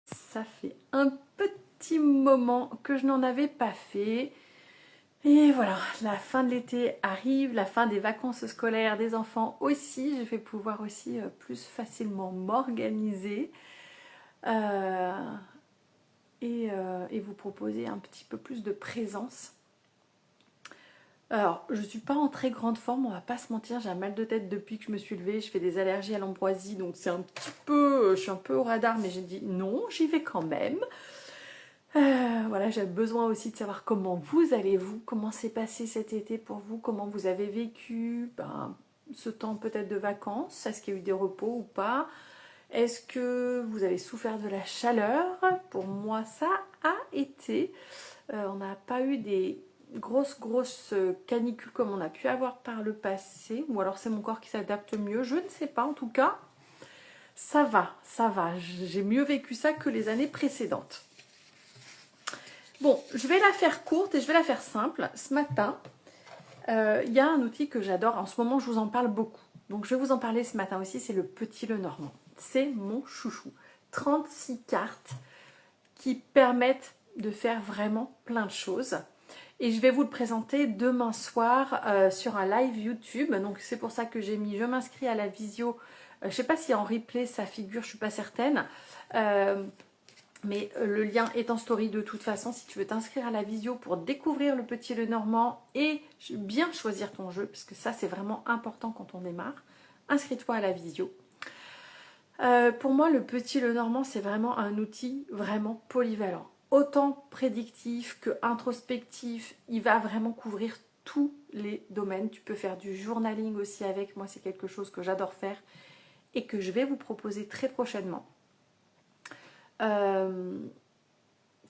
Ça fait un petit moment que je n'en avais pas fait. Et voilà, la fin de l'été arrive, la fin des vacances scolaires des enfants aussi. Je vais pouvoir aussi plus facilement m'organiser euh, et vous proposer un petit peu plus de présence. Alors, je suis pas en très grande forme, on va pas se mentir, j'ai un mal de tête depuis que je me suis levée, je fais des allergies à l'ambroisie, donc c'est un petit peu, je suis un peu au radar, mais j'ai dit non, j'y vais quand même. Voilà, j'ai besoin aussi de savoir comment vous allez-vous, comment s'est passé cet été pour vous, comment vous avez vécu ce temps peut-être de vacances, est-ce qu'il y a eu des repos ou pas, est-ce que vous avez souffert de la chaleur? Pour moi, ça a été. On n'a pas eu des grosses canicules comme on a pu avoir par le passé, ou alors c'est mon corps qui s'adapte mieux, je ne sais pas. En tout cas, ça va, ça va. J'ai mieux vécu ça que les années précédentes. Bon, je vais la faire courte et je vais la faire simple. Ce matin, il y a un outil que j'adore. En ce moment, je vous en parle beaucoup. Donc, je vais vous en parler ce matin aussi. C'est le Petit Lenormand. C'est mon chouchou. 36 cartes qui permettent de faire vraiment plein de choses. Et je vais vous le présenter demain soir sur un live YouTube. Donc, c'est pour ça que j'ai mis « Je m'inscris à la visio ». Je ne sais pas si en replay ça figure, je ne suis pas certaine. Mais le lien est en story de toute façon. Si tu veux t'inscrire à la visio pour découvrir le Petit Lenormand et bien choisir ton jeu, parce que ça c'est vraiment important quand on démarre, inscris-toi à la visio. Pour moi, le Petit Lenormand, c'est vraiment un outil vraiment polyvalent. Autant prédictif que introspectif, il va vraiment couvrir tous les domaines. Tu peux faire du journaling aussi avec. Moi, c'est quelque chose que j'adore faire et que je vais vous proposer très prochainement.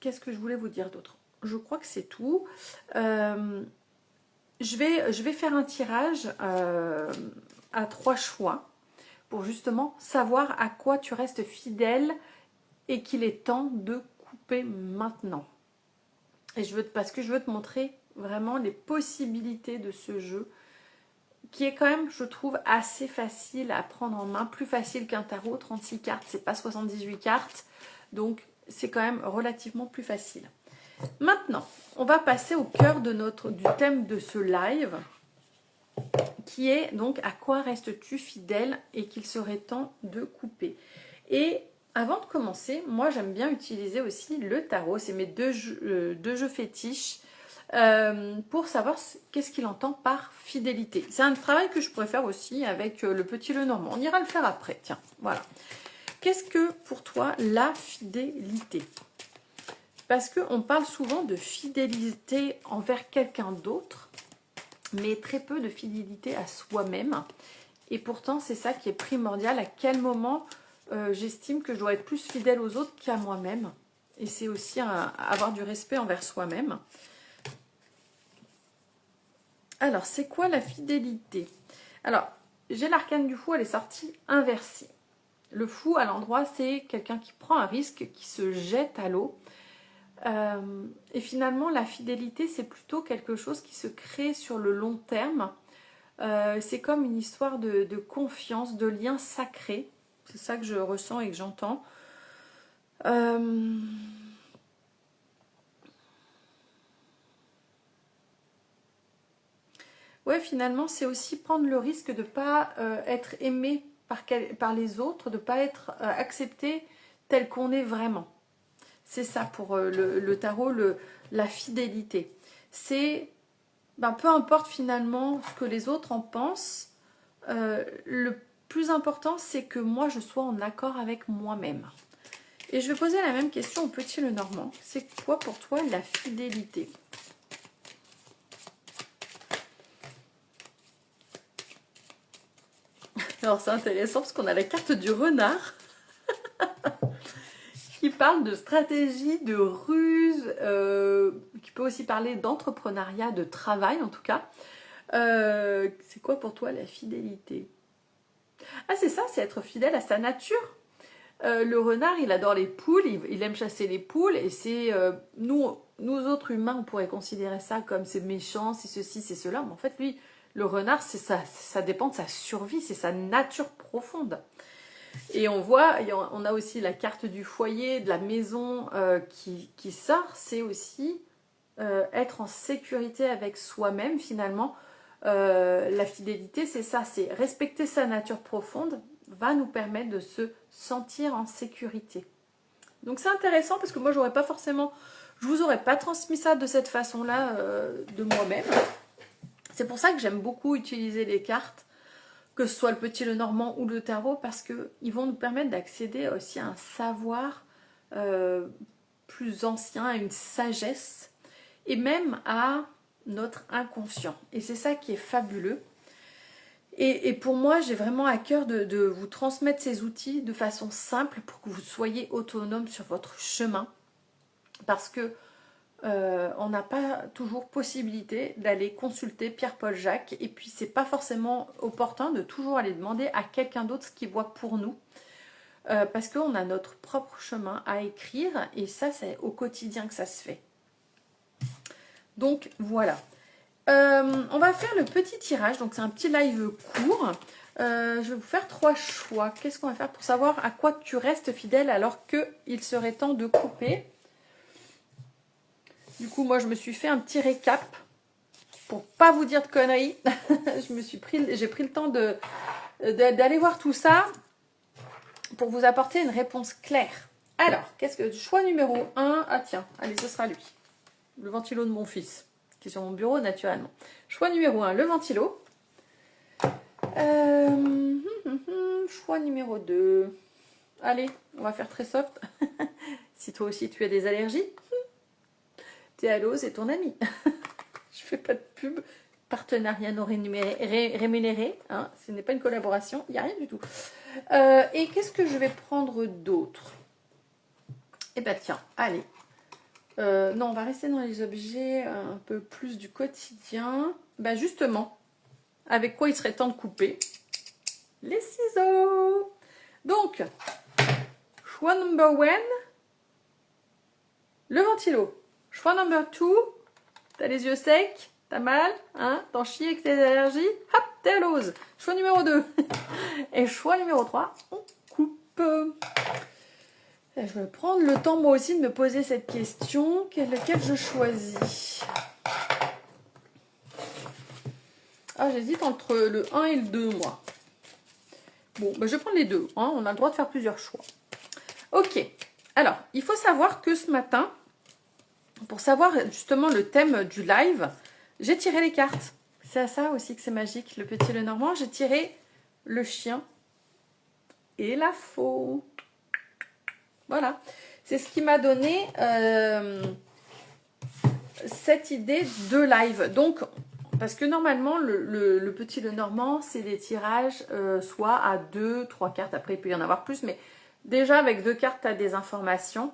Qu'est-ce que je voulais vous dire d'autre? Je crois que c'est tout. Je vais faire un tirage à 3 choix pour justement savoir à quoi tu restes fidèle et qu'il est temps de couper maintenant. Et parce que je veux te montrer vraiment les possibilités de ce jeu qui est quand même, je trouve, assez facile à prendre en main, plus facile qu'un tarot. 36 cartes, c'est pas 78 cartes, donc c'est quand même relativement plus facile. Maintenant, on va passer au cœur du thème de ce live, qui est donc à quoi restes-tu fidèle et qu'il serait temps de couper. Et avant de commencer, moi j'aime bien utiliser aussi le tarot, c'est mes deux jeux fétiches, pour savoir qu'est-ce qu'il entend par fidélité. C'est un travail que je pourrais faire aussi avec le Petit Lenormand. On ira le faire après, tiens, voilà. Qu'est-ce que pour toi la fidélité? Parce qu'on parle souvent de fidélité envers quelqu'un d'autre, mais très peu de fidélité à soi-même. Et pourtant, c'est ça qui est primordial. À quel moment j'estime que je dois être plus fidèle aux autres qu'à moi-même? Et c'est aussi avoir du respect envers soi-même. Alors, c'est quoi la fidélité? Alors, j'ai l'arcane du fou, elle est sortie inversée. Le fou, à l'endroit, c'est quelqu'un qui prend un risque, qui se jette à l'eau. Et finalement, la fidélité, c'est plutôt quelque chose qui se crée sur le long terme. C'est comme une histoire de confiance, de lien sacré. C'est ça que je ressens et que j'entends. Ouais, finalement, c'est aussi prendre le risque de ne pas être aimé par les autres, de ne pas être accepté tel qu'on est vraiment. C'est ça pour le tarot, la fidélité. C'est, peu importe finalement ce que les autres en pensent, le plus important, c'est que moi, je sois en accord avec moi-même. Et je vais poser la même question au Petit Lenormand. C'est quoi pour toi la fidélité? Alors c'est intéressant parce qu'on a la carte du renard qui parle de stratégie, de ruse, qui peut aussi parler d'entrepreneuriat, de travail en tout cas. C'est quoi pour toi la fidélité? Ah c'est ça, c'est être fidèle à sa nature. Le renard, il adore les poules, il aime chasser les poules, et c'est nous autres humains, on pourrait considérer ça comme c'est méchant, c'est ceci, c'est cela, mais en fait, lui, le renard, ça dépend de sa survie, c'est sa nature profonde. Et on voit, on a aussi la carte du foyer, de la maison qui sort. C'est aussi être en sécurité avec soi-même finalement. La fidélité, c'est ça, c'est respecter sa nature profonde va nous permettre de se sentir en sécurité. Donc c'est intéressant parce que moi je vous aurais pas transmis ça de cette façon-là de moi-même. C'est pour ça que j'aime beaucoup utiliser les cartes, que ce soit le petit, le normand ou le tarot, parce qu'ils vont nous permettre d'accéder aussi à un savoir plus ancien, à une sagesse, et même à notre inconscient. Et c'est ça qui est fabuleux. Et pour moi, j'ai vraiment à cœur de vous transmettre ces outils de façon simple pour que vous soyez autonome sur votre chemin. Parce que on n'a pas toujours possibilité d'aller consulter Pierre-Paul Jacques. Et puis, c'est pas forcément opportun de toujours aller demander à quelqu'un d'autre ce qu'il voit pour nous. Parce qu'on a notre propre chemin à écrire. Et ça, c'est au quotidien que ça se fait. Donc, voilà. On va faire le petit tirage, donc c'est un petit live court. Je vais vous faire 3 choix. Qu'est-ce qu'on va faire pour savoir à quoi tu restes fidèle alors qu'il serait temps de couper? Du coup, moi, je me suis fait un petit récap pour pas vous dire de conneries. J'ai pris le temps d'aller voir tout ça pour vous apporter une réponse claire. Alors, qu'est-ce que choix numéro 1? Ah tiens, allez, ce sera lui. Le ventilo de mon fils. Qui est sur mon bureau naturellement. Choix numéro 1, le ventilo. Choix numéro 2. Allez, on va faire très soft. Si toi aussi tu as des allergies, Théalo, c'est ton ami. Je fais pas de pub. Partenariat non rémunéré. Hein, ce n'est pas une collaboration, il n'y a rien du tout. Et qu'est-ce que je vais prendre d'autre? Eh bien tiens, allez. Non, on va rester dans les objets un peu plus du quotidien. Bah justement, avec quoi il serait temps de couper? Les ciseaux. Donc, choix number 1, le ventilo. Choix number 2, t'as les yeux secs, t'as mal, hein, t'en chies avec tes allergies, hop, t'es à l'ose. Choix numéro 2. Et choix numéro 3, on coupe. Je vais prendre le temps moi aussi de me poser cette question. Lequel je choisis? Ah, j'hésite entre le 1 et le 2, moi. Bon, ben, je vais prendre les deux. Hein, on a le droit de faire plusieurs choix. Ok. Alors, il faut savoir que ce matin, pour savoir justement le thème du live, j'ai tiré les cartes. C'est à ça aussi que c'est magique. Le petit, le normand, j'ai tiré le chien et la faux. Voilà, c'est ce qui m'a donné cette idée de live. Donc, parce que normalement, le petit, le normand, c'est des tirages soit à 2, 3 cartes. Après, il peut y en avoir plus, mais déjà avec 2 cartes, tu as des informations.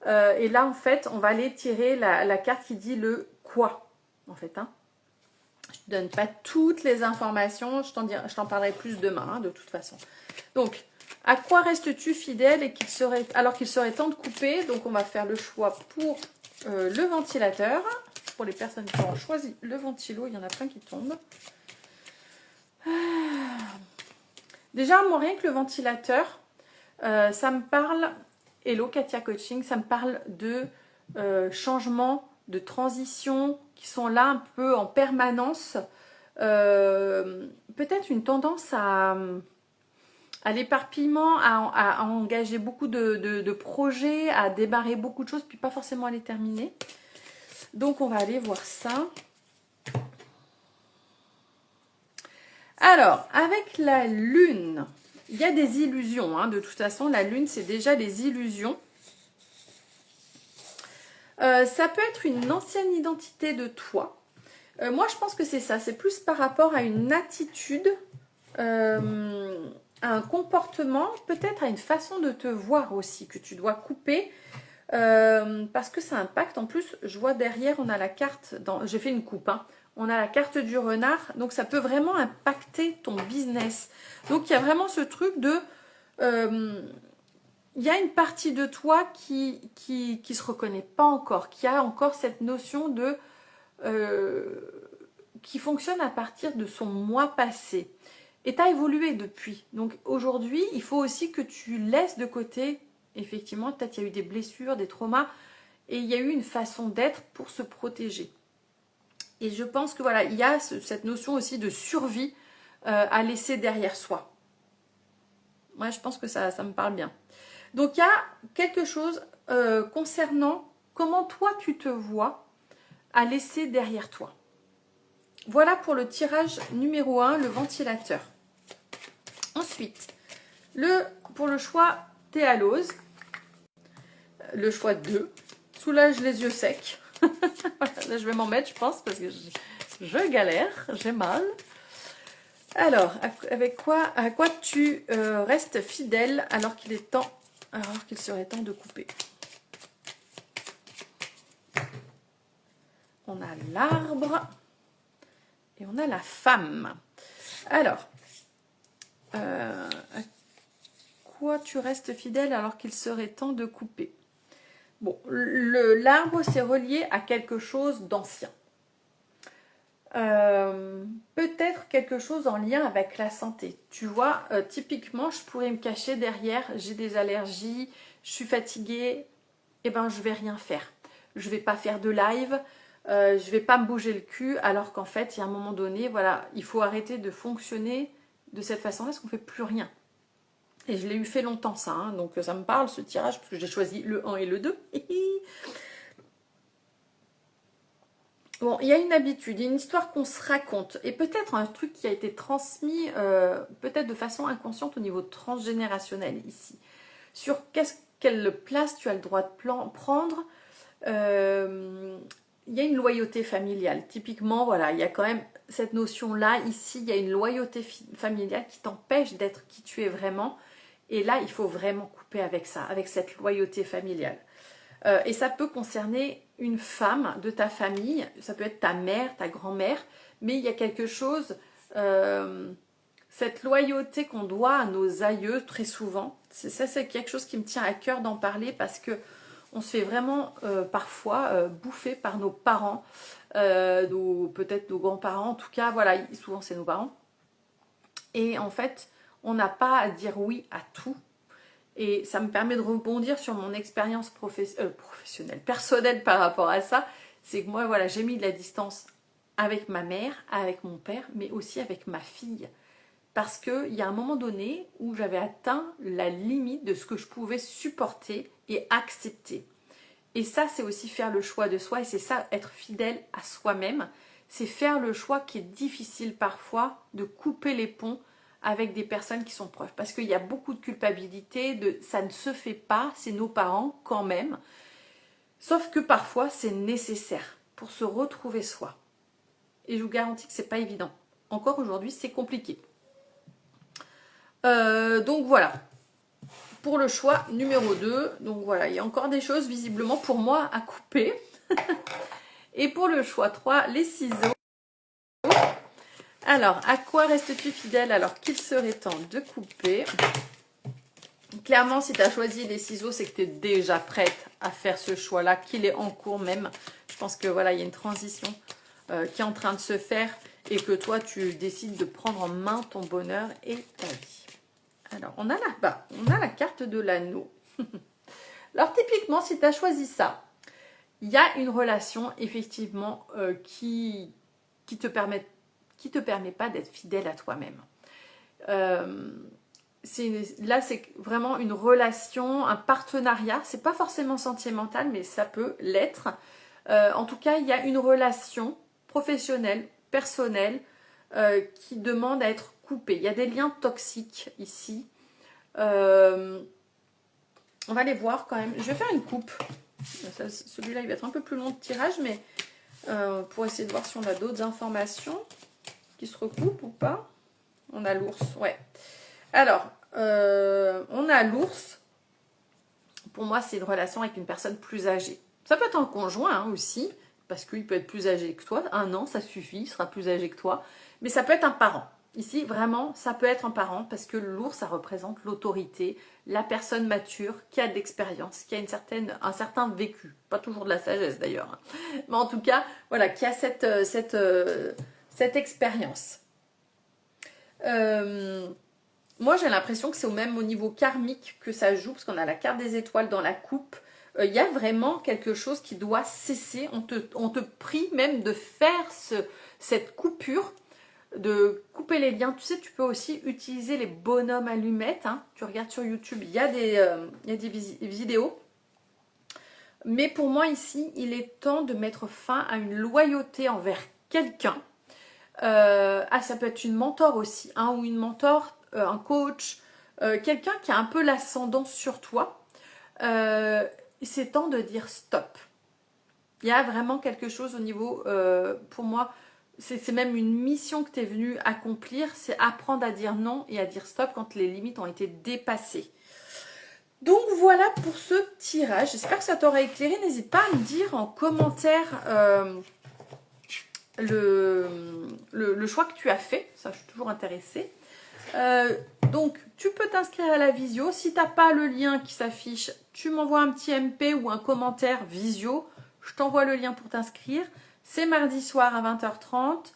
Et là, en fait, on va aller tirer la carte qui dit le quoi, en fait. Hein. Je ne te donne pas toutes les informations, je t'en parlerai plus demain, hein, de toute façon. Donc, à quoi restes-tu fidèle et alors qu'il serait temps de couper? Donc, on va faire le choix pour le ventilateur. Pour les personnes qui ont choisi le ventilo, il y en a plein qui tombent. Déjà, moi, rien que le ventilateur, ça me parle, hello Katia Coaching, ça me parle de changements, de transitions qui sont là un peu en permanence. Peut-être une tendance à l'éparpillement, à engager beaucoup de projets, à démarrer beaucoup de choses, puis pas forcément à les terminer. Donc, on va aller voir ça. Alors, avec la lune, il y a des illusions. Hein. De toute façon, la lune, c'est déjà les illusions. Ça peut être une ancienne identité de toi. Moi, je pense que c'est ça. C'est plus par rapport à une attitude, à un comportement, peut-être à une façon de te voir aussi, que tu dois couper. Parce que ça impacte. En plus, je vois derrière, on a la carte. J'ai fait une coupe. Hein. On a la carte du renard. Donc, ça peut vraiment impacter ton business. Donc, il y a vraiment ce truc de... il y a une partie de toi qui se reconnaît pas encore, qui a encore cette notion de qui fonctionne à partir de son moi passé. Et tu as évolué depuis. Donc aujourd'hui, il faut aussi que tu laisses de côté, effectivement, peut-être il y a eu des blessures, des traumas, et il y a eu une façon d'être pour se protéger. Et je pense que voilà, il y a cette notion aussi de survie à laisser derrière soi. Moi, je pense que ça me parle bien. Donc, il y a quelque chose concernant comment toi, tu te vois à laisser derrière toi. Voilà pour le tirage numéro 1, le ventilateur. Ensuite, pour le choix Théalose, le choix 2, soulage les yeux secs. Là, je vais m'en mettre, je pense, parce que je galère, j'ai mal. Alors, à quoi tu restes fidèle alors qu'il serait temps de couper? On a l'arbre et on a la femme. Alors, à quoi tu restes fidèle alors qu'il serait temps de couper? Bon, l'arbre, c'est relié à quelque chose d'ancien. Peut-être quelque chose en lien avec la santé. Tu vois, typiquement, je pourrais me cacher derrière, j'ai des allergies, je suis fatiguée, et ben je vais rien faire. Je vais pas faire de live, je vais pas me bouger le cul, alors qu'en fait, il y a un moment donné, voilà, il faut arrêter de fonctionner de cette façon-là, parce qu'on fait plus rien. Et je l'ai eu fait longtemps ça, hein, donc ça me parle ce tirage, parce que j'ai choisi le 1 et le 2. Bon, il y a une habitude, une histoire qu'on se raconte, et peut-être un truc qui a été transmis, peut-être de façon inconsciente au niveau transgénérationnel ici, sur quelle place tu as le droit de prendre. Il y a une loyauté familiale. Typiquement, voilà, il y a quand même cette notion-là, ici, il y a une loyauté familiale qui t'empêche d'être qui tu es vraiment, et là, il faut vraiment couper avec ça, avec cette loyauté familiale. Et ça peut concerner une femme de ta famille, ça peut être ta mère, ta grand-mère, mais il y a quelque chose, cette loyauté qu'on doit à nos aïeux très souvent, c'est quelque chose qui me tient à cœur d'en parler parce que on se fait vraiment parfois bouffer par nos parents, peut-être nos grands-parents, en tout cas, voilà, souvent c'est nos parents. Et en fait, on n'a pas à dire oui à tout. Et ça me permet de rebondir sur mon expérience professionnelle, personnelle par rapport à ça. C'est que moi, voilà, j'ai mis de la distance avec ma mère, avec mon père, mais aussi avec ma fille. Parce qu'il y a un moment donné où j'avais atteint la limite de ce que je pouvais supporter et accepter. Et ça, c'est aussi faire le choix de soi. Et c'est ça, être fidèle à soi-même. C'est faire le choix qui est difficile parfois de couper les ponts avec des personnes qui sont proches. Parce qu'il y a beaucoup de culpabilité, ça ne se fait pas, c'est nos parents quand même. Sauf que parfois, c'est nécessaire pour se retrouver soi. Et je vous garantis que c'est pas évident. Encore aujourd'hui, c'est compliqué. Donc voilà. Pour le choix numéro 2, donc voilà, il y a encore des choses visiblement pour moi à couper. Et pour le choix 3, les ciseaux. Alors, à quoi restes-tu fidèle alors qu'il serait temps de couper? Clairement, si tu as choisi les ciseaux, c'est que tu es déjà prête à faire ce choix-là, qu'il est en cours même. Je pense que voilà, il y a une transition qui est en train de se faire et que toi, tu décides de prendre en main ton bonheur et ta vie. Alors, on a là-bas, on a la carte de l'anneau. Alors, typiquement, si tu as choisi ça, il y a une relation, effectivement, qui te permet pas d'être fidèle à toi-même. Là, c'est vraiment une relation, un partenariat. C'est pas forcément sentimental, mais ça peut l'être. En tout cas, il y a une relation professionnelle, personnelle, qui demande à être coupée. Il y a des liens toxiques ici. On va les voir quand même. Je vais faire une coupe. Celui-là, il va être un peu plus long de tirage, mais pour essayer de voir si on a d'autres informations qui se recoupent ou pas. On a l'ours, ouais. Alors, on a l'ours. Pour moi, c'est une relation avec une personne plus âgée. Ça peut être un conjoint hein, aussi, parce qu'il peut être plus âgé que toi. 1 an, ça suffit, il sera plus âgé que toi. Mais ça peut être un parent. Ici, vraiment, ça peut être un parent, parce que l'ours, ça représente l'autorité, la personne mature, qui a de l'expérience, qui a un certain vécu. Pas toujours de la sagesse d'ailleurs. Mais en tout cas, voilà, qui a cette expérience. Moi, j'ai l'impression que c'est au niveau karmique que ça joue, parce qu'on a la carte des étoiles dans la coupe. Il y a vraiment quelque chose qui doit cesser. On te prie même de faire cette coupure, de couper les liens. Tu sais, tu peux aussi utiliser les bonhommes allumettes. Hein. Tu regardes sur YouTube, il y a des vidéos. Mais pour moi ici, il est temps de mettre fin à une loyauté envers quelqu'un. Ça peut être une mentor aussi, hein, ou une mentor, un coach, quelqu'un qui a un peu l'ascendant sur toi. C'est temps de dire stop. Il y a vraiment quelque chose au niveau, pour moi, c'est même une mission que tu es venu accomplir, c'est apprendre à dire non et à dire stop quand les limites ont été dépassées. Donc voilà pour ce tirage, j'espère que ça t'aura éclairé. N'hésite pas à me dire en commentaire le choix que tu as fait, ça je suis toujours intéressée. Donc tu peux t'inscrire à la visio, si tu n'as pas le lien qui s'affiche, tu m'envoies un petit MP ou un commentaire visio, je t'envoie le lien pour t'inscrire. C'est mardi soir à 20h30,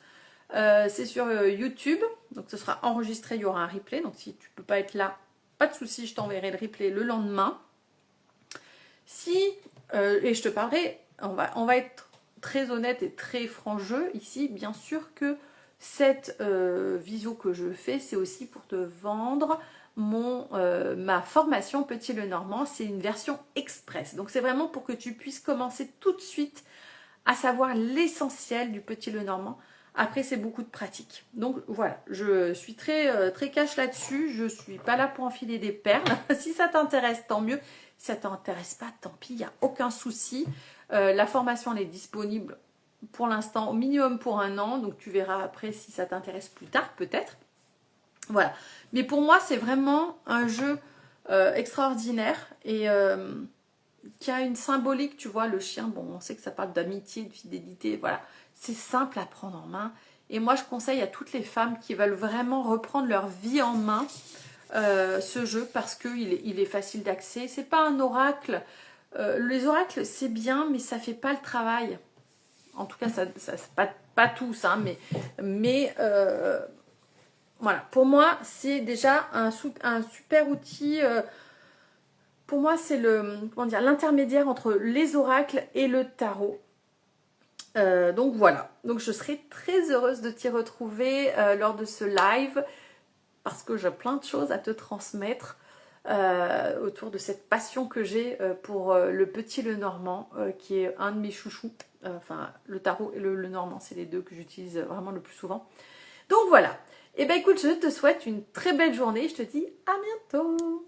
c'est sur YouTube, donc ce sera enregistré, il y aura un replay, donc si tu ne peux pas être là, pas de souci, je t'enverrai le replay le lendemain. Et je te parlerai, on va être très honnête et très franc jeu ici, bien sûr que cette visio que je fais, c'est aussi pour te vendre ma formation Petit Lenormand. C'est une version express, donc c'est vraiment pour que tu puisses commencer tout de suite à savoir l'essentiel du Petit Lenormand. Après, c'est beaucoup de pratique. Donc voilà, je suis très, très cash là-dessus. Je ne suis pas là pour enfiler des perles. Si ça t'intéresse, tant mieux. Si ça ne t'intéresse pas, tant pis, il n'y a aucun souci. La formation, elle est disponible pour l'instant, au minimum pour 1 an. Donc tu verras après si ça t'intéresse plus tard, peut-être. Voilà. Mais pour moi, c'est vraiment un jeu extraordinaire et qui a une symbolique, tu vois, le chien. Bon, on sait que ça parle d'amitié, de fidélité, voilà. C'est simple à prendre en main. Et moi, je conseille à toutes les femmes qui veulent vraiment reprendre leur vie en main ce jeu parce qu'il est facile d'accès. C'est pas un oracle. Les oracles, c'est bien, mais ça fait pas le travail. En tout cas, ça pas tous, hein, mais voilà. Pour moi, c'est déjà un super outil. Pour moi, c'est l'intermédiaire entre les oracles et le tarot. Donc voilà, donc je serai très heureuse de t'y retrouver lors de ce live parce que j'ai plein de choses à te transmettre autour de cette passion que j'ai pour le Petit Lenormand qui est un de mes chouchous. Enfin, le tarot et le Lenormand, c'est les deux que j'utilise vraiment le plus souvent. Donc voilà, et bien écoute, je te souhaite une très belle journée, je te dis à bientôt.